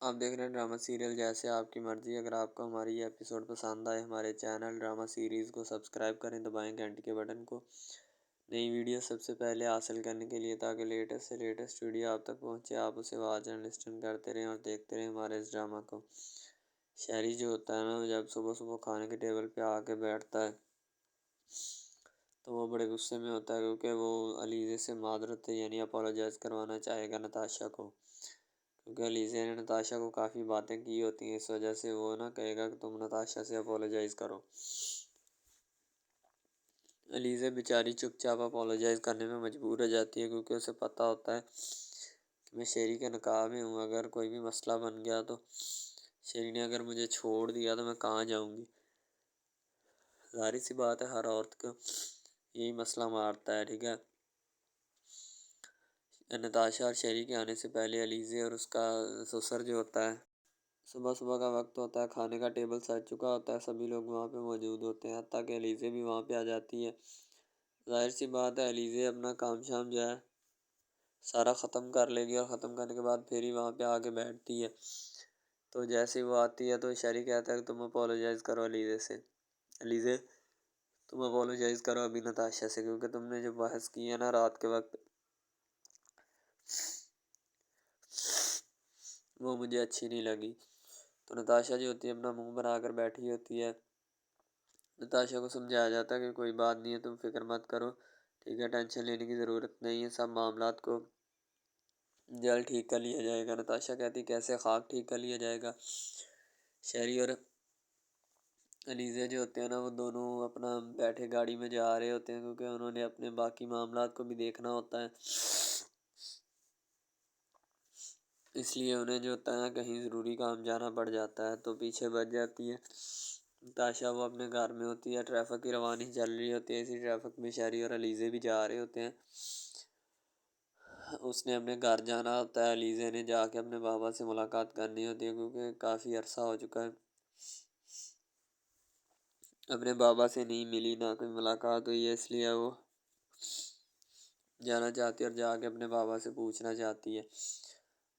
आप देख रहे हैं ड्रामा सीरियल जैसे आपकी मर्जी। अगर आपको हमारी ये एपिसोड पसंद आए, हमारे चैनल ड्रामा सीरीज़ को सब्सक्राइब करें, दबाएं घंटी के बटन को नई वीडियो सबसे पहले हासिल करने के लिए, ताकि लेटेस्ट से लेटेस्ट वीडियो आप तक पहुंचे। आप उसे वॉच एंड लिस्टन करते रहें और देखते रहें हमारे इस ड्रामा को। शहरी जो होता है ना, जब सुबह सुबह खाने के टेबल पे आके बैठता है तो वो बड़े गुस्से में होता है, क्योंकि वो अलीज़े से मादरत यानी अपोलोजाइज़ करवाना चाहेगा नताशा को। क्योंकि अलीज़ा ने नताशा को काफ़ी बातें की होती हैं, इस वजह से वो ना कहेगा कि तुम नताशा से अपोलोजाइज़ करो। अलीज़ा बेचारी चुपचाप अपोलोजाइज़ करने में मजबूर हो जाती है, क्योंकि उसे पता होता है कि मैं शेरी के निकाह में हूँ। अगर कोई भी मसला बन गया तो शेरी ने अगर मुझे छोड़ दिया तो मैं कहाँ जाऊँगी। ज़ाहिर सी बात है, हर औरत को यही मसला मारता है, ठीक है। नताशा और शेरी के आने से पहले अलीज़े और उसका ससुर जो होता है, सुबह सुबह का वक्त होता है, खाने का टेबल सज चुका होता है, सभी लोग वहाँ पे मौजूद होते हैं, हत्ता कि अलीज़े भी वहाँ पे आ जाती है। ज़ाहिर सी बात है, अलीज़े अपना काम शाम जो है सारा ख़त्म कर लेगी और ख़त्म करने के बाद फिर ही वहाँ पे आके बैठती है। तो जैसे ही वो आती है तो शेरी कहता है कि तुम अपोलोजाइज़ करो अलीज़े से। अलीज़े, तुम अपोलोजाइज़ करो अभी नताशा से, क्योंकि तुमने जो बहस की है ना रात के वक्त, वो मुझे अच्छी नहीं लगी। तो नताशा जो होती है अपना मुंह बना कर बैठी होती है। नताशा को समझाया जाता है कि कोई बात नहीं है, तुम फिक्र मत करो, ठीक है, टेंशन लेने की ज़रूरत नहीं है, सब मामलात को जल्द ठीक कर लिया जाएगा। नताशा कहती कैसे खाक ठीक कर लिया जाएगा। शेरी और अलीज़ा जो होते हैं ना, वो दोनों अपना बैठे गाड़ी में जा रहे होते हैं, क्योंकि उन्होंने अपने बाकी मामलात को भी देखना होता है, इसलिए उन्हें जो होता है ना कहीं ज़रूरी काम जाना पड़ जाता है, तो पीछे बच जाती है। ताशा वो अपने घर में होती है, ट्रैफिक की रवानी चल रही होती है, इसी ट्रैफिक में शेरी और अलीज़े भी जा रहे होते हैं। उसने अपने घर जाना होता है, अलीज़े ने जाके अपने बाबा से मुलाकात करनी होती है, क्योंकि काफ़ी अरसा हो चुका है अपने बाबा से नहीं मिली, ना कोई मुलाकात हुई है, इसलिए वो जाना चाहती है और जाके अपने बाबा से पूछना चाहती है।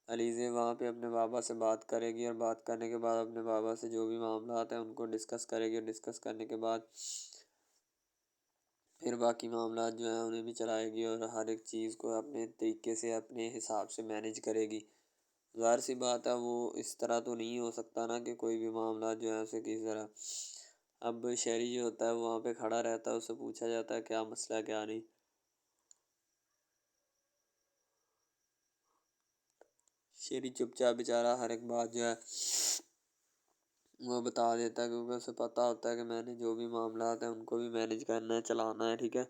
अलीज़े वहाँ पे अपने बाबा से बात करेगी और बात करने के बाद अपने बाबा से जो भी मामला हैं उनको डिस्कस करेगी, और डिस्कस करने के बाद फिर बाकी मामला जो हैं उन्हें भी चलाएगी और हर एक चीज़ को अपने तरीके से अपने हिसाब से मैनेज करेगी। ज़ाहिर सी बात है, वो इस तरह तो नहीं हो सकता ना कि कोई भी मामला जो है उसे किसी तरह। अब शहरी जो होता है वो वहाँ पे खड़ा रहता है, उससे पूछा जाता है क्या मसला है क्या नहीं। शेरी चुपचाप बेचारा हर एक बात जो है वो बता देता है, क्योंकि उसे पता होता है कि मैंने जो भी मामला है उनको भी मैनेज करना है, चलाना है, ठीक है,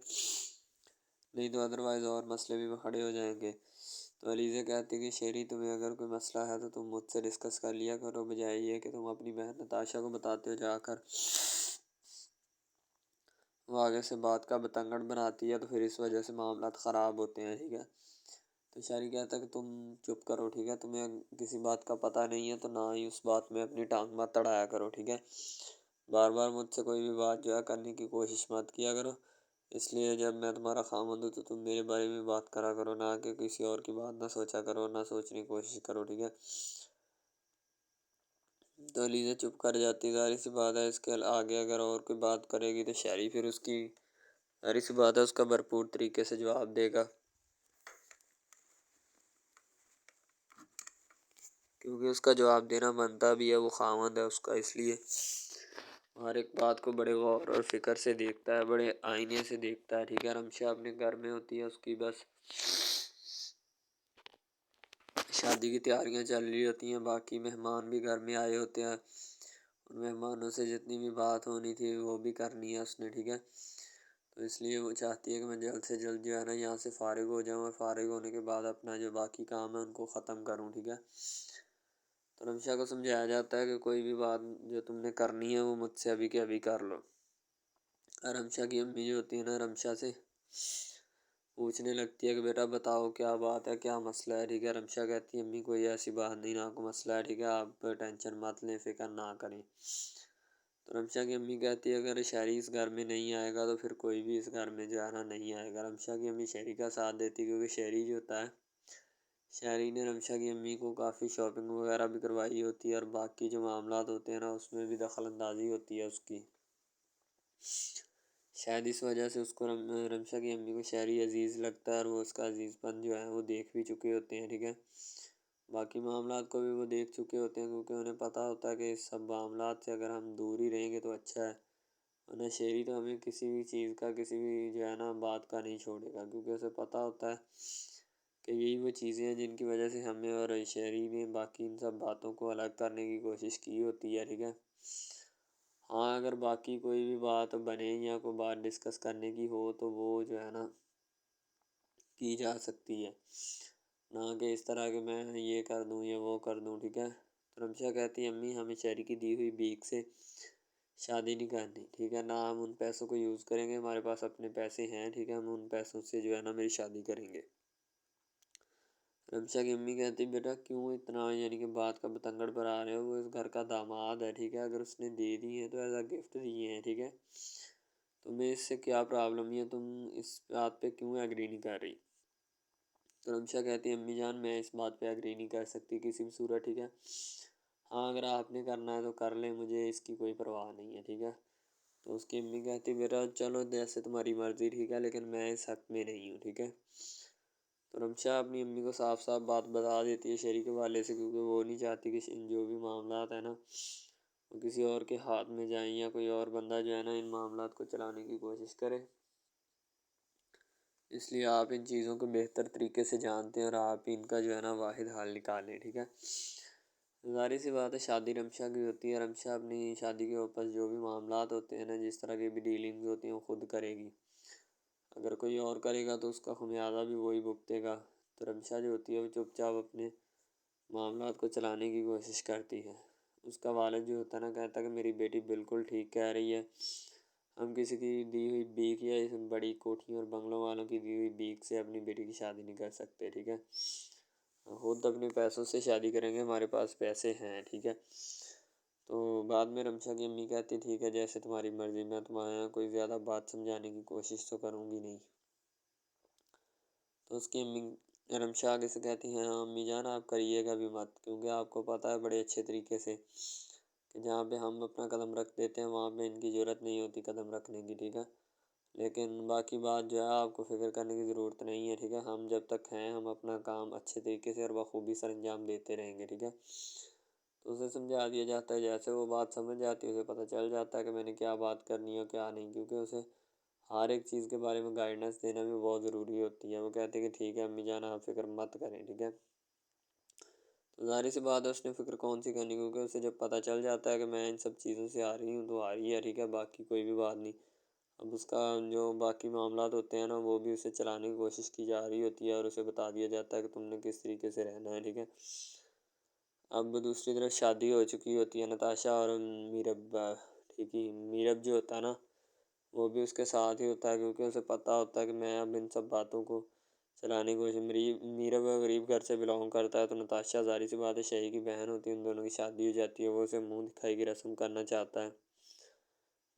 नहीं तो अदरवाइज़ और मसले भी खड़े हो जाएंगे। तो अलीज़ा कहती है कि शेरी, तुम्हें अगर कोई मसला है तो तुम मुझसे डिस्कस कर लिया करो, बजाय ये कि तुम अपनी बहन नताशा को बताते हो जाकर। वो आगे से बात का बतंगड़ बनाती है, तो फिर इस वजह से मामला ख़राब होते हैं, ठीक है। तो शायरी कहता है कि तुम चुप करो, ठीक है, तुम्हें किसी बात का पता नहीं है तो ना ही उस बात में अपनी टांग मत अड़ाया करो, ठीक है। बार बार मुझसे कोई भी बात जो है करने की कोशिश मत किया करो, इसलिए जब मैं तुम्हारा खामंद हूँ तो तुम मेरे बारे में बात करा करो, ना कि किसी और की बात ना सोचा करो, ना सोचने की कोशिश करो, ठीक है। तो लीज़ा चुप कर जाती है। ज़ाहिर सी बात है इसके आगे अगर और कोई बात करेगी तो शायरी फिर उसकी, ज़ाहिर सी बात है, उसका भरपूर तरीके से जवाब देगा, क्योंकि उसका जवाब देना बनता भी है, वो खामंद है उसका, इसलिए हर एक बात को बड़े गौर और फिक्र से देखता है, बड़े आईने से देखता है, ठीक है। रमशा अपने घर में होती है, उसकी बस शादी की तैयारियां चल रही होती हैं, बाकी मेहमान भी घर में आए होते हैं, उन मेहमानों से जितनी भी बात होनी थी वो भी करनी है उसने, ठीक है। तो इसलिए वो चाहती है कि मैं जल्द से जल्द जो है ना यहाँ से फ़ारिग हो जाऊँ, और फ़ारिग होने के बाद अपना जो बाकी काम है उनको ख़त्म करूँ, ठीक है। तो रमशा को समझाया जाता है कि कोई भी बात जो तुमने करनी है वो मुझसे अभी के अभी कर लो। और रमशा की अम्मी जो होती है ना, रमशा से पूछने लगती है कि बेटा बताओ क्या बात है, क्या मसला है, ठीक है। रमशा कहती है अम्मी कोई ऐसी बात नहीं, ना कोई मसला है, ठीक है, आप टेंशन मत लें, फ़िक्र ना करें। तो रमशा की अम्मी कहती है अगर शहरी इस घर में नहीं आएगा तो फिर कोई भी इस घर में जो है ना नहीं आएगा। रमशा की अम्मी शहरी का साथ देती है, क्योंकि शहरी जो होता है शहरी ने रमशा की अम्मी को काफ़ी शॉपिंग वगैरह भी करवाई होती है और बाकी जो मामलात होते हैं ना उसमें भी दखल अंदाजी होती है उसकी। शायद इस वजह से उसको रमशा की अम्मी को शहरी अजीज़ लगता है और वो उसका अजीज़पन जो है वो देख भी चुके होते हैं, ठीक है। बाकी मामलात को भी वो देख चुके होते हैं क्योंकि उन्हें पता होता है कि इस सब मामलात से अगर हम दूर ही रहेंगे तो अच्छा है। वरना शहरी तो हमें किसी भी चीज़ का, किसी भी जो है ना बात का नहीं छोड़ेगा, क्योंकि उसे पता होता है कि यही वो चीज़ें हैं जिनकी वजह से हमें और शहरी ने बाकी इन सब बातों को अलग करने की कोशिश की होती है, ठीक है। हाँ, अगर बाकी कोई भी बात बने या कोई बात डिस्कस करने की हो तो वो जो है ना की जा सकती है, ना कि इस तरह के मैं ये कर दूँ या वो कर दूँ, ठीक है। तो रमशा कहती है अम्मी हमें शहरी की दी हुई भीख से शादी नहीं करनी, ठीक है। ना हम उन पैसों को यूज़ करेंगे, हमारे पास अपने पैसे हैं, ठीक है। हम उन पैसों से जो है ना मेरी शादी करेंगे। रमशा की अम्मी कहती बेटा क्यों इतना यानी कि बात का बतंगड़ पर आ रहे हो, वो इस घर का दामाद है, ठीक है। अगर उसने दे दी है तो एज अ गिफ्ट दिए हैं, ठीक है। तुम्हें इससे क्या प्रॉब्लम है, तुम इस बात पे क्यों एग्री नहीं कर रही। तो रमशा कहती है अम्मी जान मैं इस बात पे एग्री नहीं कर सकती किसी भी सूरत, ठीक है। हाँ अगर आपने करना है तो कर ले, मुझे इसकी कोई परवाह नहीं है, ठीक है। तो उसकी अम्मी कहती बेटा चलो जैसे तुम्हारी मर्ज़ी, ठीक है, लेकिन मैं इस हक़ में नहीं हूँ, ठीक है। तो रमशा अपनी अम्मी को साफ साफ बात बता देती है शहरी के वाले से, क्योंकि वो नहीं चाहती कि इन जो भी मामलात है ना वो किसी और के हाथ में जाएं या कोई और बंदा जो है ना इन मामलात को चलाने की कोशिश करे। इसलिए आप इन चीज़ों को बेहतर तरीके से जानते हैं और आप इनका जो है ना वाहिद हल निकालें, ठीक है। ज़ाहिर सी बात है शादी रमशा की होती है, रमशा अपनी शादी के ऊपर जो भी मामलात होते हैं ना, जिस तरह की भी डीलिंग्स होती हैं वो खुद करेगी। अगर कोई और करेगा तो उसका खुमियाजा भी वही भुगतेगा। तो रमशा जो होती है वो चुपचाप अपने मामलात को चलाने की कोशिश करती है। उसका वालिद जो होता है ना कहता है कि मेरी बेटी बिल्कुल ठीक कह रही है, हम किसी की दी हुई भीख या इस बड़ी कोठियों और बंगलों वालों की दी हुई भीख से अपनी बेटी की शादी नहीं कर सकते, ठीक है। खुद अपने पैसों से शादी करेंगे, हमारे पास पैसे हैं, ठीक है। तो बाद में रमशा की अम्मी कहती ठीक है जैसे तुम्हारी मर्ज़ी, मैं तुम्हारे यहाँ कोई ज़्यादा बात समझाने की कोशिश तो करूँगी नहीं। तो उसकी अम्मी रमशा आगे से कहती हैं हाँ अम्मी जान आप करिएगा भी मत, क्योंकि आपको पता है बड़े अच्छे तरीके से कि जहाँ पे हम अपना कदम रख देते हैं वहाँ पे इनकी ज़रूरत नहीं होती कदम रखने की, ठीक है। लेकिन बाकी बात जो है आपको फ़िक्र करने की ज़रूरत नहीं है, ठीक है। हम जब तक हैं हम अपना काम अच्छे तरीके से और बखूबी सर अंजाम देते रहेंगे, ठीक है। तो उसे समझा दिया जाता है, जैसे वो बात समझ जाती है उसे पता चल जाता है कि मैंने क्या बात करनी है क्या नहीं, क्योंकि उसे हर एक चीज़ के बारे में गाइडेंस देना भी बहुत ज़रूरी होती है। वो कहते हैं कि ठीक है अम्मी जान आप फ़िक्र मत करें, ठीक है। तो ज़ाहिर सी बात है उसने फ़िक्र कौन सी करनी, क्योंकि उसे जब पता चल जाता है कि मैं इन सब चीज़ों से आ रही हूँ तो आ रही है, ठीक है। बाकी कोई भी बात नहीं। अब उसका जो बाकी मामलात होते हैं ना वो भी उसे चलाने की कोशिश की जा रही होती है और उसे बता दिया जाता है कि तुमने किस तरीके से रहना है, ठीक है। अब दूसरी तरफ शादी हो चुकी होती है नताशा और मीरब, ठीक ही मीरब जो होता है ना वो भी उसके साथ ही होता है, क्योंकि उसे पता होता है कि मैं अब इन सब बातों को चलाने की कोशिश, मीरब गरीब घर से बिलोंग करता है। तो नताशा ज़ाहिर सी बात है शहरी की बहन होती है, उन दोनों की शादी हो जाती है, वो उसे मुंह दिखाई की रस्म करना चाहता है।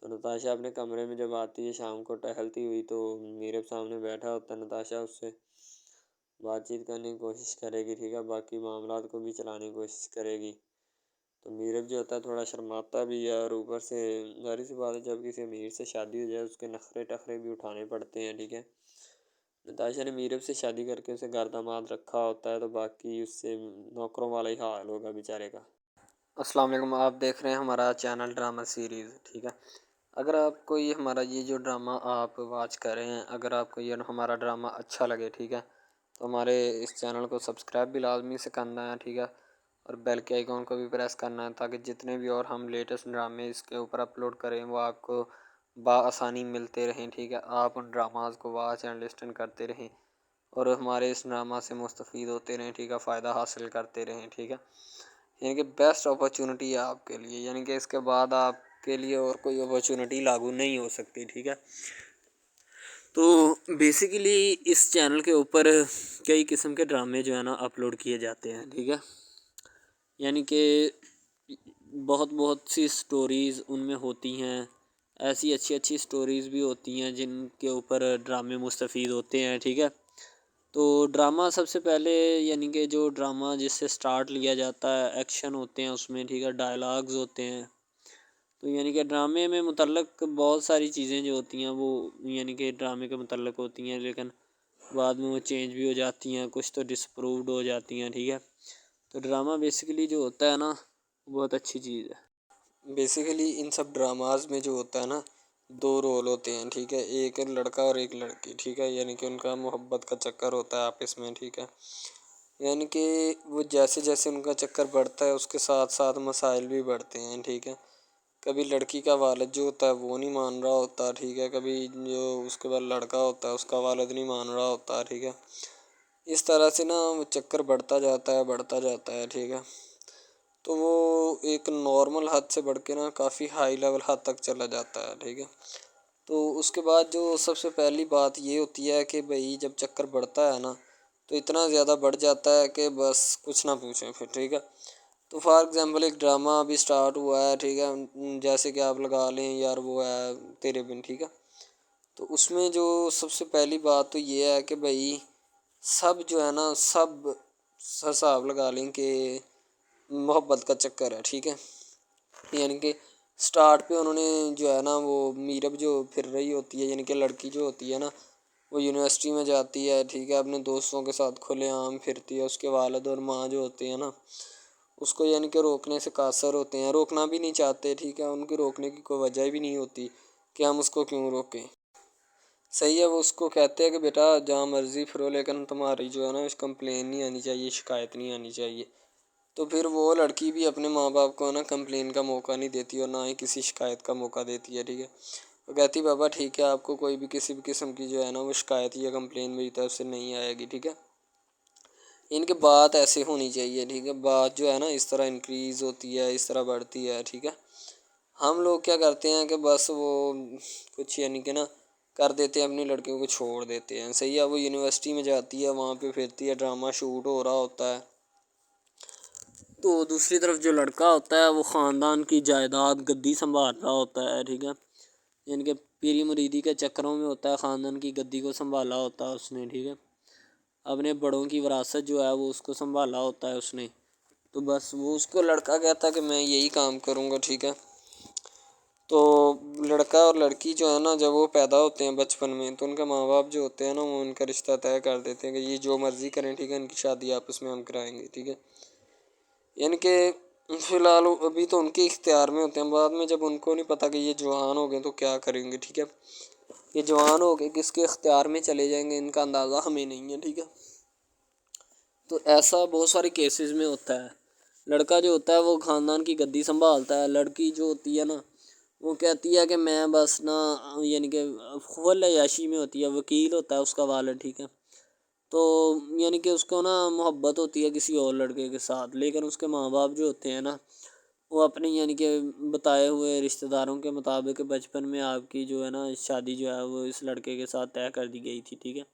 तो नताशा अपने कमरे में जब आती है शाम को टहलती हुई तो मीरब सामने बैठा होता है। नताशा उससे बातचीत करने की कोशिश करेगी, ठीक है, बाकी मामलात को भी चलाने की कोशिश करेगी। तो मीरब जो होता है थोड़ा शर्माता भी है और ऊपर से ज़ाहिर सी बात है जब किसी अमीर से शादी हो जाए उसके नखरे टखरे भी उठाने पड़ते हैं, ठीक है। नताशा ने मीरब से शादी करके उसे घर दामाद रखा होता है, तो बाकी उससे नौकरों वाला ही हाल होगा बेचारे का। अस्सलाम वालेकुम, आप देख रहे हैं हमारा चैनल ड्रामा सीरीज़, ठीक है। अगर आपको ये हमारा ये जो ड्रामा आप वॉच कर रहे हैं, अगर आपको ये हमारा ड्रामा अच्छा लगे, ठीक है, तो हमारे इस चैनल को सब्सक्राइब भी लाजमी से करना है, ठीक है। और बेल के आइकॉन को भी प्रेस करना है ताकि जितने भी और हम लेटेस्ट ड्रामे इसके ऊपर अपलोड करें वो आपको बआसानी मिलते रहें, ठीक है। आप उन ड्रामाज को वॉच एंड लिस्टन करते रहें और हमारे इस ड्रामा से मुस्तफ़ीद होते रहें, ठीक है, फ़ायदा हासिल करते रहें, ठीक है। यानी कि बेस्ट अपॉर्चुनिटी है आपके लिए, यानी कि इसके बाद आपके लिए और कोई अपॉर्चुनिटी लागू नहीं हो सकती, ठीक है। तो बेसिकली इस चैनल के ऊपर कई किस्म के ड्रामे जो है ना अपलोड किए जाते हैं, ठीक है। यानी कि बहुत बहुत सी स्टोरीज़ उनमें होती हैं, ऐसी अच्छी अच्छी स्टोरीज़ भी होती हैं जिनके ऊपर ड्रामे मुस्तफ़ीद होते हैं, ठीक है। तो ड्रामा सबसे पहले यानी कि जो ड्रामा जिससे स्टार्ट लिया जाता है, एक्शन होते हैं उसमें, ठीक है, डायलॉग्स होते हैं। तो यानी कि ड्रामे में मुतल्लक बहुत सारी चीज़ें जो होती हैं वो यानी कि ड्रामे के मुतल्लक होती हैं, लेकिन बाद में वो चेंज भी हो जाती हैं, कुछ तो डिसअप्रूव्ड हो जाती हैं, ठीक है। तो ड्रामा बेसिकली जो होता है ना, बहुत अच्छी चीज़ है। बेसिकली इन सब ड्रामाज में जो होता है ना, दो रोल होते हैं, ठीक है, एक लड़का और एक लड़की, ठीक है, यानी कि उनका मोहब्बत का चक्कर होता है आपस में, ठीक है। यानी कि वो जैसे जैसे उनका चक्कर बढ़ता है उसके साथ साथ मसाइल भी बढ़ते हैं, ठीक है। कभी लड़की का वालिद जो होता है वो नहीं मान रहा होता, ठीक है, कभी जो उसके बाद लड़का होता है उसका वालिद नहीं मान रहा होता, ठीक है। इस तरह से ना वो चक्कर बढ़ता जाता है, ठीक है। तो वो एक नॉर्मल हद से बढ़ के ना काफ़ी हाई लेवल हद तक चला जाता है, ठीक है। तो उसके बाद जो सबसे पहली बात ये होती है कि भाई जब चक्कर बढ़ता है ना, तो इतना ज़्यादा बढ़ जाता है कि बस कुछ ना पूछें फिर, ठीक है। तो फॉर एग्ज़ाम्पल एक ड्रामा अभी स्टार्ट हुआ है, ठीक है, जैसे कि आप लगा लें यार वो है तेरे बिन, ठीक है। तो उसमें जो सबसे पहली बात तो ये है कि भाई सब जो है ना, सब हिसाब लगा लें कि मोहब्बत का चक्कर है, ठीक है। यानी कि स्टार्ट पे उन्होंने जो है ना वो मीरब जो फिर रही होती है, यानी कि लड़की जो होती है ना, वो यूनिवर्सिटी में जाती है, ठीक है, अपने दोस्तों के साथ खुलेआम फिरती है। उसके वालिद और माँ जो होते हैं ना, उसको यानी कि रोकने से कासर होते हैं, रोकना भी नहीं चाहते, ठीक है, उनकी रोकने की कोई वजह भी नहीं होती कि हम उसको क्यों रोकें। सही है, वो उसको कहते हैं कि बेटा जहाँ मर्ज़ी फिरो, लेकिन तुम्हारी जो है ना कंप्लेन नहीं आनी चाहिए, शिकायत नहीं आनी चाहिए। तो फिर वो लड़की भी अपने माँ बाप को ना कंप्लेन का मौका नहीं देती और ना ही किसी शिकायत का मौका देती है, ठीक है। वो कहती बाबा ठीक है, आपको कोई भी किसी भी किस्म की जो है ना वो शिकायत या कंप्लेन मेरी तरफ से नहीं आएगी, ठीक है। इनकी बात ऐसे होनी चाहिए, ठीक है, बात जो है ना इस तरह इंक्रीज़ होती है, इस तरह बढ़ती है, ठीक है। हम लोग क्या करते हैं कि बस वो कुछ यानी कि ना कर देते हैं, अपनी लड़कियों को छोड़ देते हैं। सही है, वो यूनिवर्सिटी में जाती है, वहाँ पे फिरती है, ड्रामा शूट हो रहा होता है। तो दूसरी तरफ जो लड़का होता है वो ख़ानदान की जायदाद गद्दी संभाल रहा होता है, ठीक है। यानी कि पीरी मुरीदी के चक्करों में होता है, ख़ानदान की गद्दी को संभाला होता है उसने, ठीक है। अपने बड़ों की विरासत जो है वो उसको संभाला होता है उसने। तो बस वो उसको लड़का कहता है कि मैं यही काम करूँगा, ठीक है। तो लड़का और लड़की जो है ना, जब वो पैदा होते हैं बचपन में, तो उनके माँ बाप जो होते हैं ना वो उनका रिश्ता तय कर देते हैं कि ये जो मर्ज़ी करें, ठीक है, इनकी शादी आपस में हम कराएंगे, ठीक है। यानी कि फ़िलहाल अभी तो उनके इख्तियार में होते हैं, बाद में जब उनको नहीं पता कि ये जवान हो गए तो क्या करेंगे, ठीक है। ये जवान हो गए किसके इख्तियार में चले जाएंगे इनका अंदाज़ा हमें नहीं है, ठीक है। तो ऐसा बहुत सारे केसेस में होता है। लड़का जो होता है वो ख़ानदान की गद्दी संभालता है, लड़की जो होती है ना वो कहती है कि मैं बस ना यानी कि फुल अय्याशी में होती है, वकील होता है उसका वालिद, ठीक है। तो यानी कि उसको ना मोहब्बत होती है किसी और लड़के के साथ, लेकिन उसके माँ बाप जो होते हैं ना वो अपने यानी कि बताए हुए रिश्तेदारों के मुताबिक बचपन में आपकी जो है ना शादी जो है वो इस लड़के के साथ तय कर दी गई थी, ठीक है।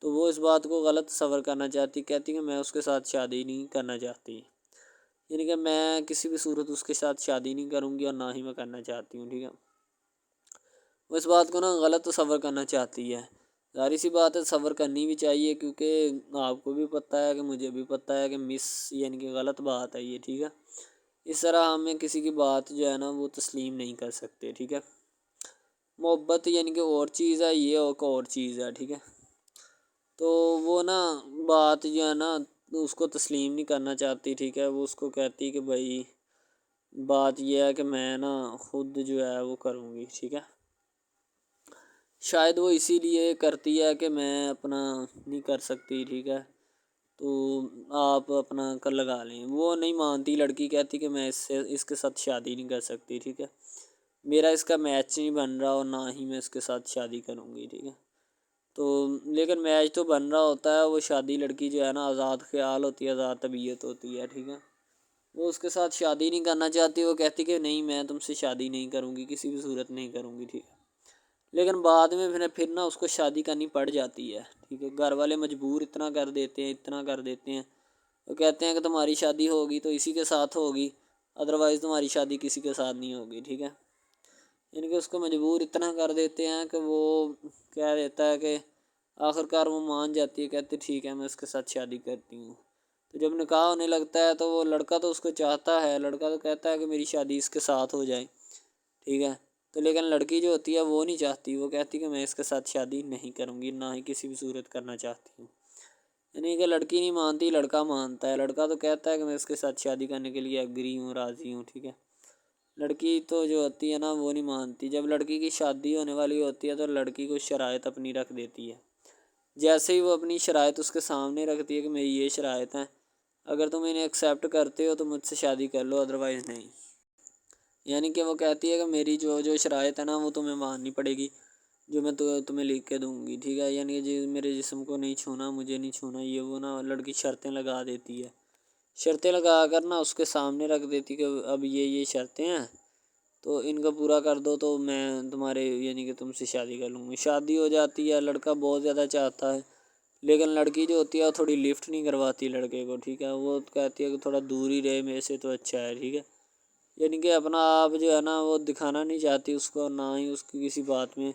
तो वो इस बात को गलत तस्वर करना चाहती, कहती कि मैं उसके साथ शादी नहीं करना चाहती, यानी कि मैं किसी भी सूरत उसके साथ शादी नहीं करूँगी और ना ही मैं करना चाहती हूँ, ठीक है। वो इस बात को ना गलत तस्वर करना चाहती है। ज़ाहिर सी बात है सब्र करनी भी चाहिए, क्योंकि आपको भी पता है कि मुझे भी पता है कि मिस यानी कि गलत बात है ये, ठीक है। इस तरह हमें किसी की बात जो है ना वो तस्लीम नहीं कर सकते, ठीक है। मोहब्बत यानी कि और चीज़ है, ये और चीज़ है, ठीक है। तो वो ना बात जो है ना उसको तस्लीम नहीं करना चाहती, ठीक है। वो उसको कहती कि भाई बात ये है कि मैं ना खुद जो है वो करूँगी, ठीक है। शायद वो इसीलिए करती है कि मैं अपना नहीं कर सकती, ठीक है, तो आप अपना कर लगा लें। वो नहीं मानती, लड़की कहती कि मैं इसके साथ शादी नहीं कर सकती, ठीक है। मेरा इसका मैच नहीं बन रहा और ना ही मैं इसके साथ शादी करूँगी, ठीक है। तो लेकिन मैच तो बन रहा होता है, वो शादी लड़की जो है ना आज़ाद ख़्याल होती है, आज़ाद तबीयत होती है, ठीक है। वो उसके साथ शादी नहीं करना चाहती, वो कहती कि नहीं मैं तुमसे शादी नहीं करूँगी, किसी भी सूरत नहीं करूँगी, ठीक है। लेकिन बाद में फिर ना उसको शादी करनी पड़ जाती है, ठीक है। घर वाले मजबूर इतना कर देते हैं, इतना कर देते हैं। वो कहते हैं कि तुम्हारी शादी होगी तो इसी के साथ होगी, अदरवाइज़ तुम्हारी शादी किसी के साथ नहीं होगी, ठीक है। यानी कि उसको मजबूर इतना कर देते हैं कि वो कह देता है कि आखिरकार वो मान जाती है, कहती ठीक है मैं उसके साथ शादी करती हूँ। तो जब निकाह होने लगता है तो वो लड़का तो उसको चाहता है, लड़का तो कहता है कि मेरी शादी इसके साथ हो जाए, ठीक है। तो लेकिन लड़की जो होती है वो नहीं चाहती, वो कहती कि मैं इसके साथ शादी नहीं करूँगी, ना ही किसी भी सूरत करना चाहती हूँ। यानी कि लड़की नहीं मानती, लड़का मानता है। लड़का तो कहता है कि मैं इसके साथ शादी करने के लिए एग्री हूँ, राज़ी हूँ, ठीक है। लड़की तो जो होती है ना वो नहीं मानती। जब लड़की की शादी होने वाली होती है तो लड़की को शराइत अपनी रख देती है। जैसे ही वो अपनी शराइत उसके सामने रखती है कि मेरी ये शराइत हैं, अगर तुम इन्हें एक्सेप्ट करते हो तो मुझसे शादी कर लो, अदरवाइज़ नहीं। यानी कि वो कहती है कि मेरी जो जो शराइत है ना वो तुम्हें माननी पड़ेगी, जो मैं तुम्हें लिख के दूँगी, ठीक है। यानी कि जो मेरे जिस्म को नहीं छूना, मुझे नहीं छूना, ये वो ना लड़की शर्तें लगा देती है। शर्तें लगा कर ना उसके सामने रख देती कि अब ये शर्तें हैं, तो इनको पूरा कर दो तो मैं तुम्हारे यानी कि तुमसे शादी कर लूँगी। शादी हो जाती है, लड़का बहुत ज़्यादा चाहता है, लेकिन लड़की जो होती है वो थोड़ी लिफ्ट नहीं करवाती लड़के को, ठीक है। वो कहती है कि थोड़ा दूर ही रहे मेरे से तो अच्छा है, ठीक है। यानी कि अपना आप जो है ना वो दिखाना नहीं चाहती उसको, ना ही उसकी किसी बात में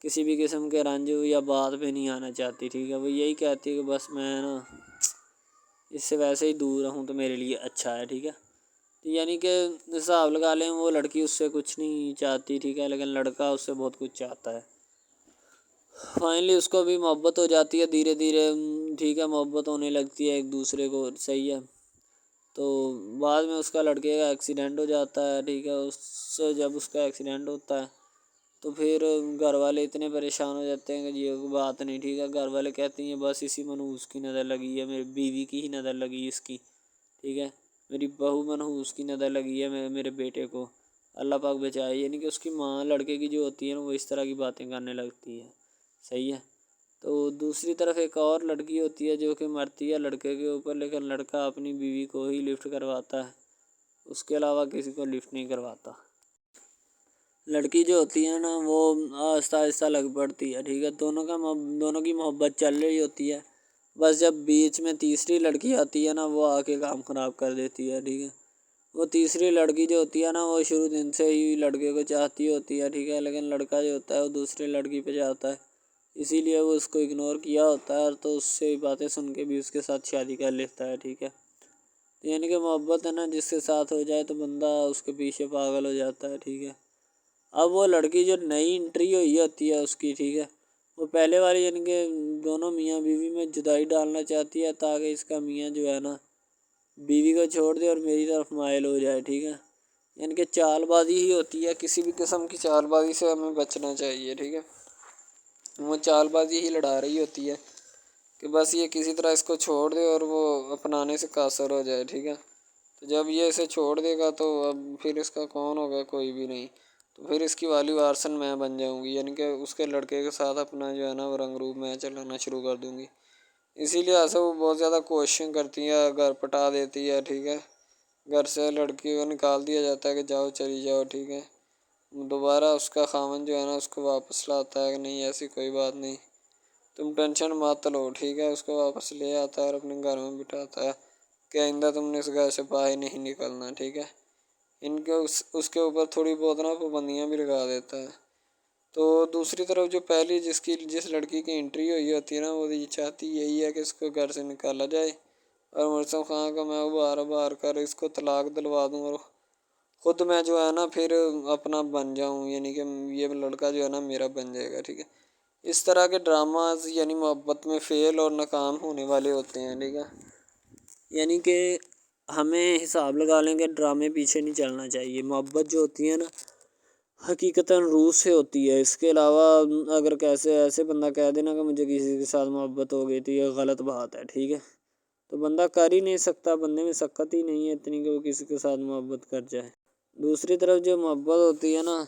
किसी भी किस्म के रंज या बात पे नहीं आना चाहती, ठीक है। वो यही कहती है कि बस मैं ना इससे वैसे ही दूर रहूँ तो मेरे लिए अच्छा है, ठीक है। तो यानी कि हिसाब लगा लें वो लड़की उससे कुछ नहीं चाहती, ठीक है, लेकिन लड़का उससे बहुत कुछ चाहता है। फाइनली उसको भी मोहब्बत हो जाती है धीरे धीरे, ठीक है, मोहब्बत होने लगती है एक दूसरे को, सही है। तो बाद में उसका लड़के का एक्सीडेंट हो जाता है, ठीक है। उससे जब उसका एक्सीडेंट होता है तो फिर घर वाले इतने परेशान हो जाते हैं कि ये बात नहीं, ठीक है। घर वाले कहते हैं बस इसी मनहूस की नज़र लगी है, मेरी बीवी की ही नज़र लगी इसकी, ठीक है। मेरी बहू मनहूस की नज़र लगी है मेरे बेटे को, अल्लाह पाक बचाए। यानी कि उसकी माँ लड़के की जो होती है ना वो इस तरह की बातें करने लगती है, सही है। तो दूसरी तरफ एक और लड़की होती है जो कि मरती है लड़के के ऊपर, लेकिन लड़का अपनी बीवी को ही लिफ्ट करवाता है, उसके अलावा किसी को लिफ्ट नहीं करवाता। लड़की जो होती है ना वो आहिस्ता आहिस्ता लग पड़ती है, ठीक है। दोनों की मोहब्बत चल रही होती है, बस जब बीच में तीसरी लड़की आती है ना वो आके काम ख़राब कर देती है, ठीक है। वो तीसरी लड़की जो होती है ना वो शुरू दिन से ही लड़के को चाहती होती है, ठीक है, लेकिन लड़का जो होता है वो दूसरी लड़की पे जाता है, इसीलिए वो उसको इग्नोर किया होता है, तो उससे बातें सुन के भी उसके साथ शादी कर लेता है, ठीक है। तो यानी कि मोहब्बत है ना जिसके साथ हो जाए तो बंदा उसके पीछे पागल हो जाता है, ठीक है। अब वो लड़की जो नई एंट्री हुई होती है उसकी, ठीक है, वो पहले वाली यानी कि दोनों मियाँ बीवी में जुदाई डालना चाहती है ताकि इसका मियाँ जो है ना बीवी को छोड़ दे और मेरी तरफ माइल हो जाए, ठीक है। यानी कि चालबाजी ही होती है, किसी भी किस्म की चालबाजी से हमें बचना चाहिए, ठीक है। वो चालबाजी ही लड़ा रही होती है कि बस ये किसी तरह इसको छोड़ दे और वो अपनाने से कासर हो जाए, ठीक है। तो जब ये इसे छोड़ देगा तो अब फिर इसका कौन होगा, कोई भी नहीं। तो फिर इसकी वाली वारसन मैं बन जाऊंगी, यानी कि उसके लड़के के साथ अपना जो है ना वो रंग रूप मैं चलाना शुरू कर दूंगी। इसीलिए ऐसा वो बहुत ज़्यादा कोशिश करती है, घर पटा देती है, ठीक है। घर से लड़की को निकाल दिया जाता है कि जाओ चली जाओ, ठीक है। दोबारा उसका खामन जो है ना उसको वापस लाता है कि नहीं ऐसी कोई बात नहीं, तुम टेंशन मत लो, ठीक है। उसको वापस ले आता है और अपने घर में बिठाता है कि आइंदा तुमने इस घर से बाहर नहीं निकलना, ठीक है। इनके उसके ऊपर थोड़ी बहुत ना पाबंदियाँ भी लगा देता है। तो दूसरी तरफ जो पहली जिस लड़की की एंट्री हुई होती है ना वो ये चाहती यही है कि इसको घर से निकाला जाए और मुर्सम खां का मैं उबार उबार कर इसको तलाक दिलवा दूँ और खुद मैं जो है ना फिर अपना बन जाऊँ, यानी कि ये लड़का जो है ना मेरा बन जाएगा, ठीक है। इस तरह के ड्रामाज यानी मोहब्बत में फ़ेल और नाकाम होने वाले होते हैं, ठीक है। यानी कि हमें हिसाब लगा लें कि ड्रामे पीछे नहीं चलना चाहिए। मोहब्बत जो होती है ना हकीकतन रूह से होती है। इसके अलावा अगर कैसे ऐसे बंदा कह देना कि मुझे किसी के साथ मोहब्बत हो गई तो ये गलत बात है, ठीक है। तो बंदा कर ही नहीं सकता, बंदे में सकत ही नहीं है इतनी कि वो किसी के साथ मोहब्बत कर जाए। दूसरी तरफ जो मोहब्बत होती है ना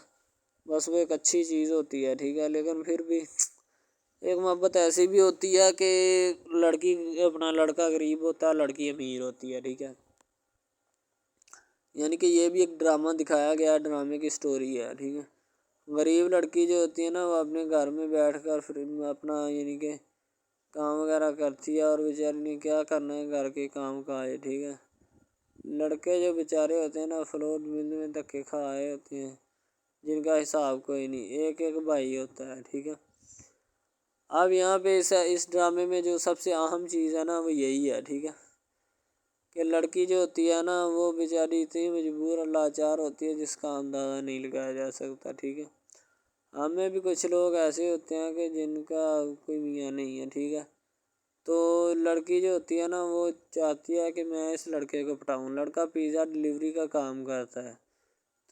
बस वो एक अच्छी चीज़ होती है, ठीक है, लेकिन फिर भी एक मोहब्बत ऐसी भी होती है कि लड़की अपना लड़का गरीब होता है, लड़की अमीर होती है, ठीक है। यानी कि ये भी एक ड्रामा दिखाया गया, ड्रामे की स्टोरी है, ठीक है। गरीब लड़की जो होती है ना वो अपने घर में बैठ कर फिर अपना यानी कि काम वगैरह करती है और बेचारी ने क्या करना है घर के काम का है, ठीक है। लड़के जो बेचारे होते हैं ना फ्लोर मिल में धक्के खाए होते हैं, जिनका हिसाब कोई नहीं, एक एक भाई होता है, ठीक है। अब यहाँ पे इस ड्रामे में जो सबसे अहम चीज़ है ना वो यही है, ठीक है, कि लड़की जो होती है ना वो बेचारी इतनी मजबूर और लाचार होती है जिसका अंदाज़ा नहीं लगाया जा सकता, ठीक है। हमें भी कुछ लोग ऐसे होते हैं कि जिनका कोई मियाँ नहीं है, ठीक है। तो लड़की जो होती है ना वो चाहती है कि मैं इस लड़के को पटाऊँ। लड़का पिज़्ज़ा डिलीवरी का काम करता है,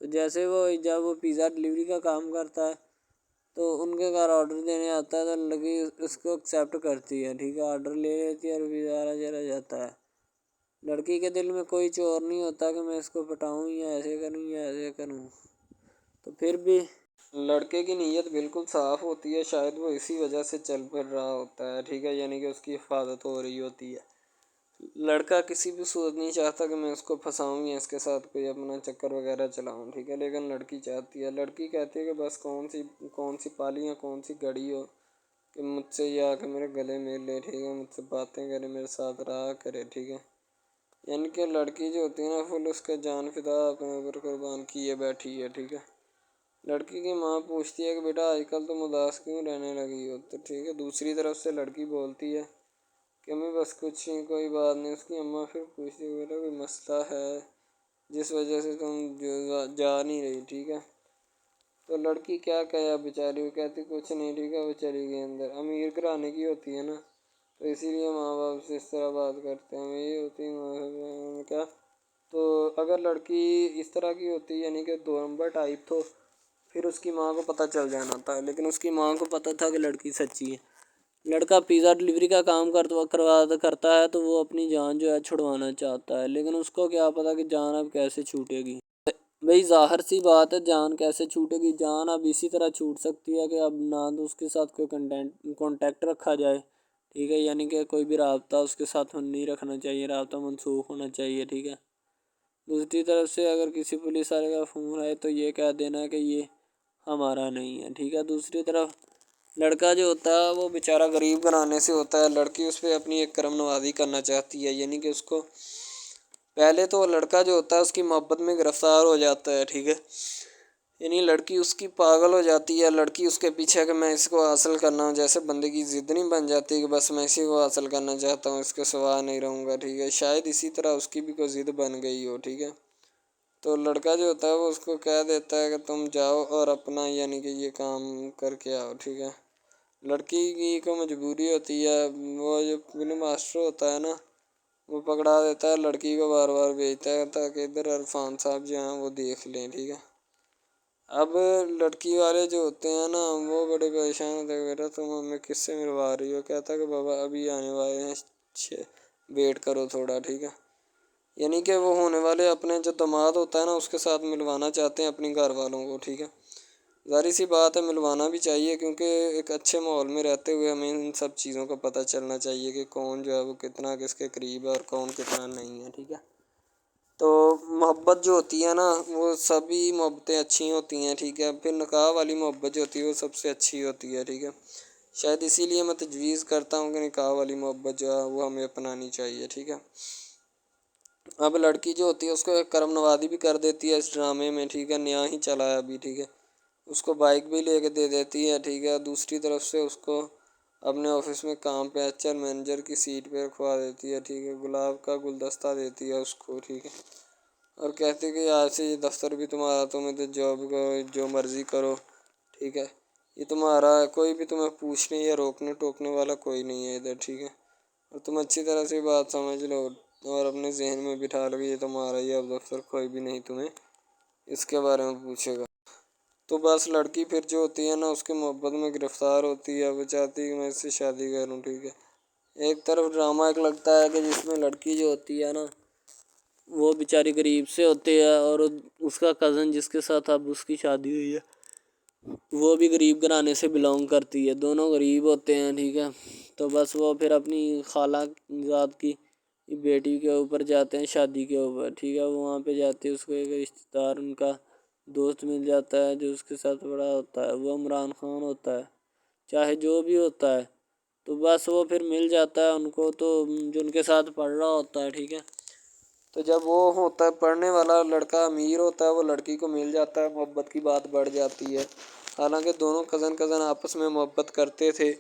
तो जैसे जब वो पिज़्ज़ा डिलीवरी का काम करता है तो उनके घर ऑर्डर देने आता है, तो लड़की उसको एक्सेप्ट करती है, ठीक है, ऑर्डर ले लेती है और पिज़्ज़ा चला जाता है। लड़की के दिल में कोई चोर नहीं होता कि मैं इसको पटाऊँ या ऐसे करूँ या ऐसे करूँ। तो फिर भी लड़के की नीयत बिल्कुल साफ़ होती है, शायद वो इसी वजह से चल फिर रहा होता है, ठीक है, यानी कि उसकी हिफाजत हो रही होती है। लड़का किसी भी सूरत नहीं चाहता कि मैं उसको फंसाऊँ या इसके साथ कोई अपना चक्कर वगैरह चलाऊँ, ठीक है, लेकिन लड़की चाहती है। लड़की कहती है कि बस कौन सी पाली या कौन सी घड़ी हो कि मुझसे ये आके मेरे गले मिल ले, ठीक है, मुझसे बातें करे, मेरे साथ रहा करे, ठीक है। यानी कि लड़की जो होती है ना फुल उसका जान फिदा अपने ऊपर कुर्बान किए बैठी है, ठीक है। लड़की की माँ पूछती है कि बेटा आजकल तुम उदास क्यों रहने लगी हो, तो ठीक है, दूसरी तरफ से लड़की बोलती है कि मैं बस कुछ नहीं, कोई बात नहीं। उसकी अम्मा फिर पूछती है बेटा कोई मसला है जिस वजह से तुम जा नहीं रही, ठीक है। तो लड़की क्या कहे बेचारी, वो कहती कुछ नहीं, ठीक है, वो चली गई अंदर। अमीर घराने की होती है ना, तो इसीलिए माँ बाप से इस तरह बात करते हैं, यही होती है माँ क्या। तो अगर लड़की इस तरह की होती यानी कि 2 नंबर टाइप, तो फिर उसकी माँ को पता चल जाना था, लेकिन उसकी माँ को पता था कि लड़की सच्ची है। लड़का पिज़्ज़ा डिलीवरी का काम करता है तो वो अपनी जान जो है छुड़वाना चाहता है, लेकिन उसको क्या पता कि जान अब कैसे छूटेगी। भाई ज़ाहिर सी बात है, जान कैसे छूटेगी। जान अब इसी तरह छूट सकती है कि अब ना तो उसके साथ कोई कांटेक्ट रखा जाए, ठीक है, यानी कि कोई भी राब्ता उसके साथ नहीं रखना चाहिए, राब्ता मनसूख होना चाहिए, ठीक है। दूसरी तरफ से अगर किसी पुलिस वाले का फ़ोन आए तो ये कह देना कि ये हमारा नहीं है, ठीक है। दूसरी तरफ लड़का जो होता है वो बेचारा गरीब घराने से होता है, लड़की उस पर अपनी एक करम नवाज़ी करना चाहती है, यानी कि उसको पहले तो लड़का जो होता है उसकी मोहब्बत में गिरफ़्तार हो जाता है, ठीक है, यानी लड़की उसकी पागल हो जाती है। लड़की उसके पीछे कि मैं इसको हासिल करना हूँ, जैसे बंदे की ज़िद नहीं बन जाती कि बस मैं इसी को हासिल करना चाहता हूँ, इसके सिवा नहीं रहूँगा, ठीक है। शायद इसी तरह उसकी भी कोई ज़िद बन गई हो, ठीक है। तो लड़का जो होता है वो उसको कह देता है कि तुम जाओ और अपना यानी कि ये काम करके आओ, ठीक है। लड़की की को मजबूरी होती है, वो जो फिल्म मास्टर होता है ना वो पकड़ा देता है लड़की को, बार बार भेजता है ताकि इधर इरफान साहब जो हैं वो देख लें, ठीक है। अब लड़की वाले जो होते हैं ना वो बड़े परेशान होते हैं, बेटा तुम हमें किससे मिलवा रही हो। कहता है कि बाबा अभी आने वाले हैं, वेट करो थोड़ा, ठीक है। यानी कि वो होने वाले अपने जो दामाद होता है ना उसके साथ मिलवाना चाहते हैं अपनी घर वालों को, ठीक है। ज़ाहिर सी बात है मिलवाना भी चाहिए, क्योंकि एक अच्छे माहौल में रहते हुए हमें इन सब चीज़ों का पता चलना चाहिए कि कौन जो है वो कितना किसके करीब है और कौन कितना नहीं है, ठीक है। तो मोहब्बत जो होती है ना वो सभी मोहब्बतें अच्छी होती हैं, ठीक है। फिर निकाह वाली मोहब्बत जो होती है वो सबसे अच्छी होती है, ठीक है। शायद इसीलिए मैं तजवीज़ करता हूँ कि निकाह वाली मोहब्बत जो है वो हमें अपनानी चाहिए, ठीक है। अब लड़की जो होती है उसको एक करम नवाज़ी भी कर देती है इस ड्रामे में, ठीक है, नया ही चला है अभी, ठीक है। उसको बाइक भी लेके दे देती है, ठीक है। दूसरी तरफ से उसको अपने ऑफिस में काम पे एचआर मैनेजर की सीट पे रखवा देती है, ठीक है। गुलाब का गुलदस्ता देती है उसको, ठीक है, और कहती है कि आज से ये दफ्तर भी तुम्हारा, तुम इधर जॉब करो, जो मर्ज़ी करो, ठीक है, ये तुम्हारा है, कोई भी तुम्हें पूछने या रोकने टोकने वाला कोई नहीं है इधर, ठीक है। और तुम अच्छी तरह से बात समझ लो और अपने जहन में बिठा लो कि ये तुम्हारा ही अब दफ्तर, कोई भी नहीं तुम्हें इसके बारे में पूछेगा। तो बस लड़की फिर जो होती है ना उसकी मोहब्बत में गिरफ़्तार होती है, वो चाहती है कि मैं इससे शादी करूँ, ठीक है। एक तरफ ड्रामा एक लगता है कि जिसमें लड़की जो होती है ना वो बेचारी गरीब से होती है और उसका कज़न जिसके साथ अब उसकी शादी हुई है वो भी गरीब घराने से बिलोंग करती है, दोनों गरीब होते हैं, ठीक है। तो बस वो फिर अपनी खाला ज़ात की बेटी के ऊपर जाते हैं शादी के ऊपर, ठीक है। वो वहाँ पे जाते हैं, उसको एक रिश्तेदार उनका दोस्त मिल जाता है जो उसके साथ बड़ा होता है, वो इमरान खान होता है, चाहे जो भी होता है। तो बस वो फिर मिल जाता है उनको, तो जो उनके साथ पढ़ रहा होता है, ठीक है। तो जब वो होता है पढ़ने वाला लड़का अमीर होता है, वो लड़की को मिल जाता है, मोहब्बत की बात बढ़ जाती है। हालांकि दोनों कज़न आपस में मोहब्बत करते थे,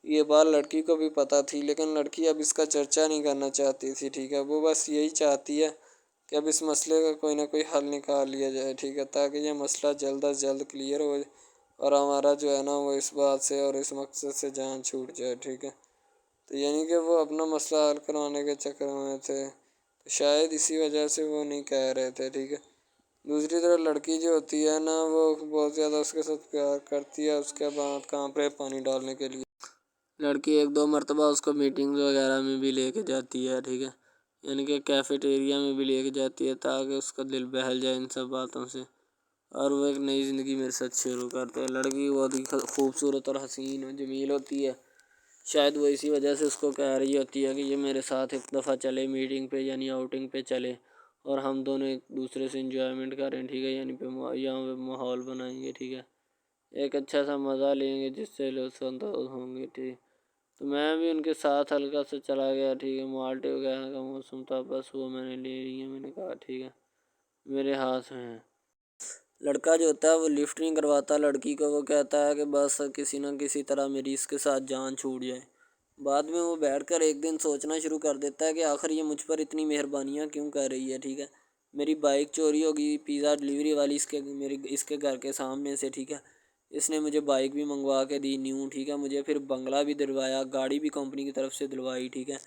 ये बात लड़की को भी पता थी, लेकिन लड़की अब इसका चर्चा नहीं करना चाहती थी, ठीक है। वो बस यही चाहती है कि अब इस मसले का कोई ना कोई हल निकाल लिया जाए, ठीक है, ताकि ये मसला जल्द अज जल्द क्लियर हो और हमारा जो है ना वो इस बात से और इस मकसद से जान छूट जाए, ठीक है। तो यानी कि वो अपना मसला हल करवाने के चक्कर में थे, तो शायद इसी वजह से वो नहीं कह रहे थे, ठीक है। दूसरी तरफ लड़की जो होती है ना वो बहुत ज़्यादा उसके साथ प्यार करती है, उसके बाद कहाँ पे पानी डालने के लिए लड़की एक दो मरतबा उसको मीटिंग वगैरह में भी लेके जाती है, ठीक है, यानी कि कैफेटेरिया में भी लेके जाती है ताकि उसका दिल बहल जाए इन सब बातों से और वो एक नई ज़िंदगी मेरे साथ शुरू करते हैं। लड़की बहुत ही खूबसूरत और हसीन और जमील होती है, शायद वो इसी वजह से उसको कह रही होती है कि ये मेरे साथ एक दफ़ा चले मीटिंग पे यानी आउटिंग पे चले और हम दोनों एक दूसरे से इंजॉयमेंट करें, ठीक है, यानी यहाँ पे माहौल बनाएंगे, ठीक है, एक अच्छा सा मज़ा लेंगे जिससे लोग संतुष्ट होंगे, ठीक। तो मैं भी उनके साथ हल्का सा चला गया, ठीक है। माल्टे वगैरह का मौसम था, बस वो मैंने ले ली है, मैंने कहा ठीक है मेरे हाथ में है। लड़का जो होता है वो लिफ्ट नहीं करवाता लड़की को, वो कहता है कि बस किसी न किसी तरह मेरी इसके साथ जान छूट जाए। बाद में वो बैठकर एक दिन सोचना शुरू कर देता है कि आखिर ये मुझ पर इतनी मेहरबानियाँ क्यों कर रही है, ठीक है। मेरी बाइक चोरी होगी पिज़्ज़ा डिलीवरी वाली इसके घर के सामने से, ठीक है। इसने मुझे बाइक भी मंगवा के दी न्यू, ठीक है, मुझे फिर बंगला भी दिलवाया, गाड़ी भी कंपनी की तरफ से दिलवाई, ठीक है,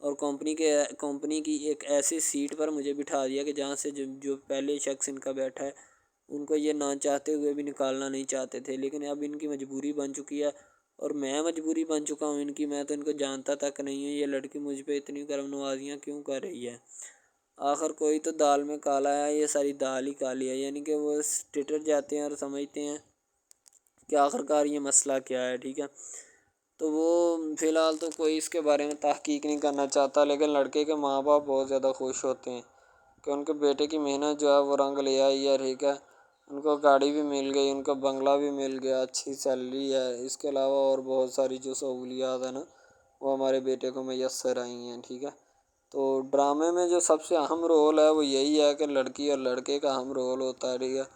और कंपनी की एक ऐसी सीट पर मुझे बिठा दिया कि जहाँ से जो पहले शख्स इनका बैठा है उनको ये ना चाहते हुए भी निकालना नहीं चाहते थे, लेकिन अब इनकी मजबूरी बन चुकी है और मैं मजबूरी बन चुका हूँ इनकी। मैं तो इनको जानता तक नहीं हूँ, ये लड़की मुझ पे इतनी करम नवाजियाँ क्यों कर रही है। आखिर कोई तो दाल में काला है, ये सारी दाल ही काली है, यानी कि वो टिटर जाते हैं और समझते हैं कि आखिरकार ये मसला क्या है, ठीक है। तो वो फ़िलहाल तो कोई इसके बारे में तहकीक नहीं करना चाहता, लेकिन लड़के के माँ बाप बहुत ज़्यादा खुश होते हैं कि उनके बेटे की मेहनत जो है वो रंग ले आई है, ठीक है। उनको गाड़ी भी मिल गई, उनको बंगला भी मिल गया, अच्छी सैलरी है, इसके अलावा और बहुत सारी जो सहूलियात है ना वो हमारे बेटे को मैसर आई हैं, ठीक है। तो ड्रामे में जो सबसे अहम रोल है वो यही है कि लड़की और लड़के का अहम रोल होता है, ठीक है।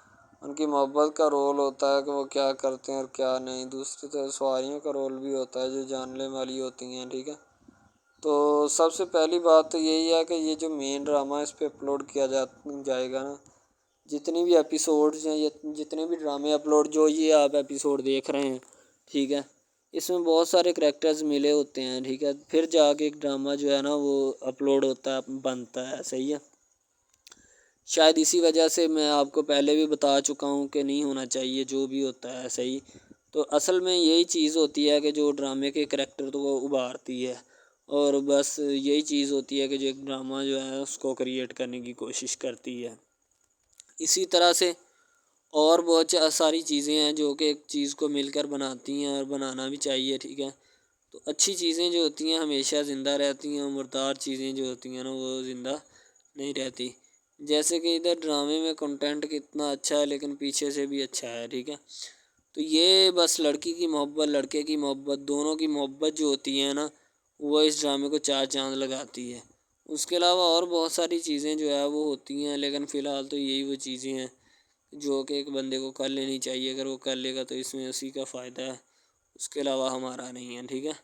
उनकी मोहब्बत का रोल होता है कि वो क्या करते हैं और क्या नहीं। दूसरी तरफ सवारियों का रोल भी होता है जो जानने वाली होती हैं, ठीक है। तो सबसे पहली बात तो यही है कि ये जो मेन ड्रामा इस पे अपलोड किया जाएगा ना, जितनी भी एपिसोड्स हैं या जितने भी ड्रामे अपलोड जो ये आप एपिसोड देख रहे हैं, ठीक है, इसमें बहुत सारे करैक्टर्स मिले होते हैं, ठीक है, फिर जाके एक ड्रामा जो है ना वो अपलोड होता है बनता है, सही है। शायद इसी वजह से मैं आपको पहले भी बता चुका हूँ कि नहीं होना चाहिए जो भी होता है, सही। तो असल में यही चीज़ होती है कि जो ड्रामे के करैक्टर तो वो उभारती है और बस यही चीज़ होती है कि जो एक ड्रामा जो है उसको क्रिएट करने की कोशिश करती है। इसी तरह से और बहुत सारी चीज़ें हैं जो कि एक चीज़ को मिलकर बनाती हैं और बनाना भी चाहिए, ठीक है। तो अच्छी चीज़ें जो होती हैं हमेशा ज़िंदा रहती हैं और मुर्दार चीज़ें जो होती हैं ना वो ज़िंदा नहीं रहती। जैसे कि इधर ड्रामे में कंटेंट कितना अच्छा है लेकिन पीछे से भी अच्छा है, ठीक है। तो ये बस लड़की की मोहब्बत लड़के की मोहब्बत दोनों की मोहब्बत जो होती है ना वो इस ड्रामे को चार चाँद लगाती है। उसके अलावा और बहुत सारी चीज़ें जो है वो होती हैं, लेकिन फ़िलहाल तो यही वो चीज़ें हैं जो कि एक बंदे को कर लेनी चाहिए। अगर वो कर लेगा तो इसमें उसी का फ़ायदा है, उसके अलावा हमारा नहीं है, ठीक है।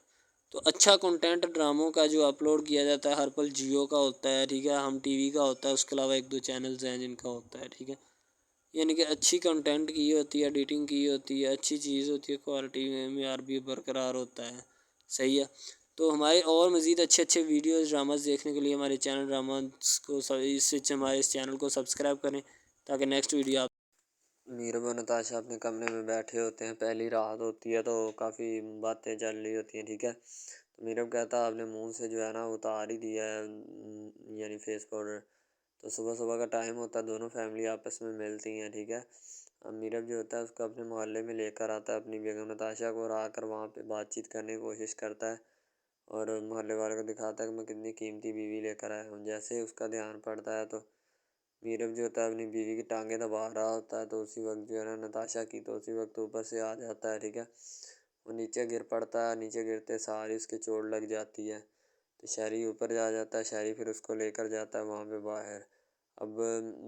तो अच्छा कंटेंट ड्रामों का जो अपलोड किया जाता है हर पल जियो का होता है, ठीक है, हम टीवी का होता है, उसके अलावा एक दो चैनल्स हैं जिनका होता है, ठीक है। यानी कि अच्छी कंटेंट की होती है, एडिटिंग की होती है, अच्छी चीज़ होती है, क्वालिटी में मेयार भी बरकरार होता है, सही है। तो हमारे और मज़ीद अच्छे अच्छे वीडियोज़ ड्रामास देखने के लिए हमारे चैनल ड्रामास को हमारे इस चैनल को सब्सक्राइब करें ताकि नेक्स्ट वीडियो आप नीरव और नताशा अपने कमरे में बैठे होते हैं, पहली रात होती है तो काफ़ी बातें चल रही होती हैं, ठीक है। तो नीरव कहता है आपने मुंह से जो है ना उतार ही दिया है यानी फेस पाउडर। तो सुबह सुबह का टाइम होता है, दोनों फैमिली आपस में मिलती हैं, ठीक है। अब नीरव जो होता है उसको अपने मोहल्ले में लेकर आता है अपनी बेगम नताशा को और आकर वहाँ पे बातचीत करने की कोशिश करता है और मोहल्ले वालों को दिखाता है कि मैं कितनी कीमती बीवी लेकर आया हूँ। जैसे ही उसका ध्यान पड़ता है तो नीरव जो होता है अपनी बीवी की टांगें दबा रहा होता है, तो उसी वक्त जो है ना नताशा की तो उसी वक्त ऊपर से आ जाता है, ठीक है। वो नीचे गिर पड़ता है, नीचे गिरते सारी उसकी चोट लग जाती है। तो शहरी ऊपर जा जाता है, शहरी फिर उसको लेकर जाता है वहाँ पे बाहर। अब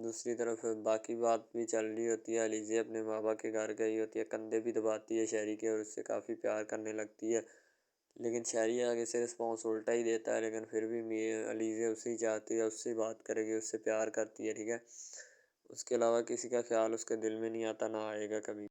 दूसरी तरफ बाकी बात भी चल रही होती है, अलीज़े अपने बाबा के घर गई होती है, कंधे भी दबाती है शहरी के और उससे काफ़ी प्यार करने लगती है। लेकिन शहरी आगे से रिस्पॉन्स उल्टा ही देता है, लेकिन फिर भी अलीज़ा उसे ही चाहती है, उससे बात करेगी, उससे प्यार करती है, ठीक है। उसके अलावा किसी का ख्याल उसके दिल में नहीं आता, ना आएगा कभी।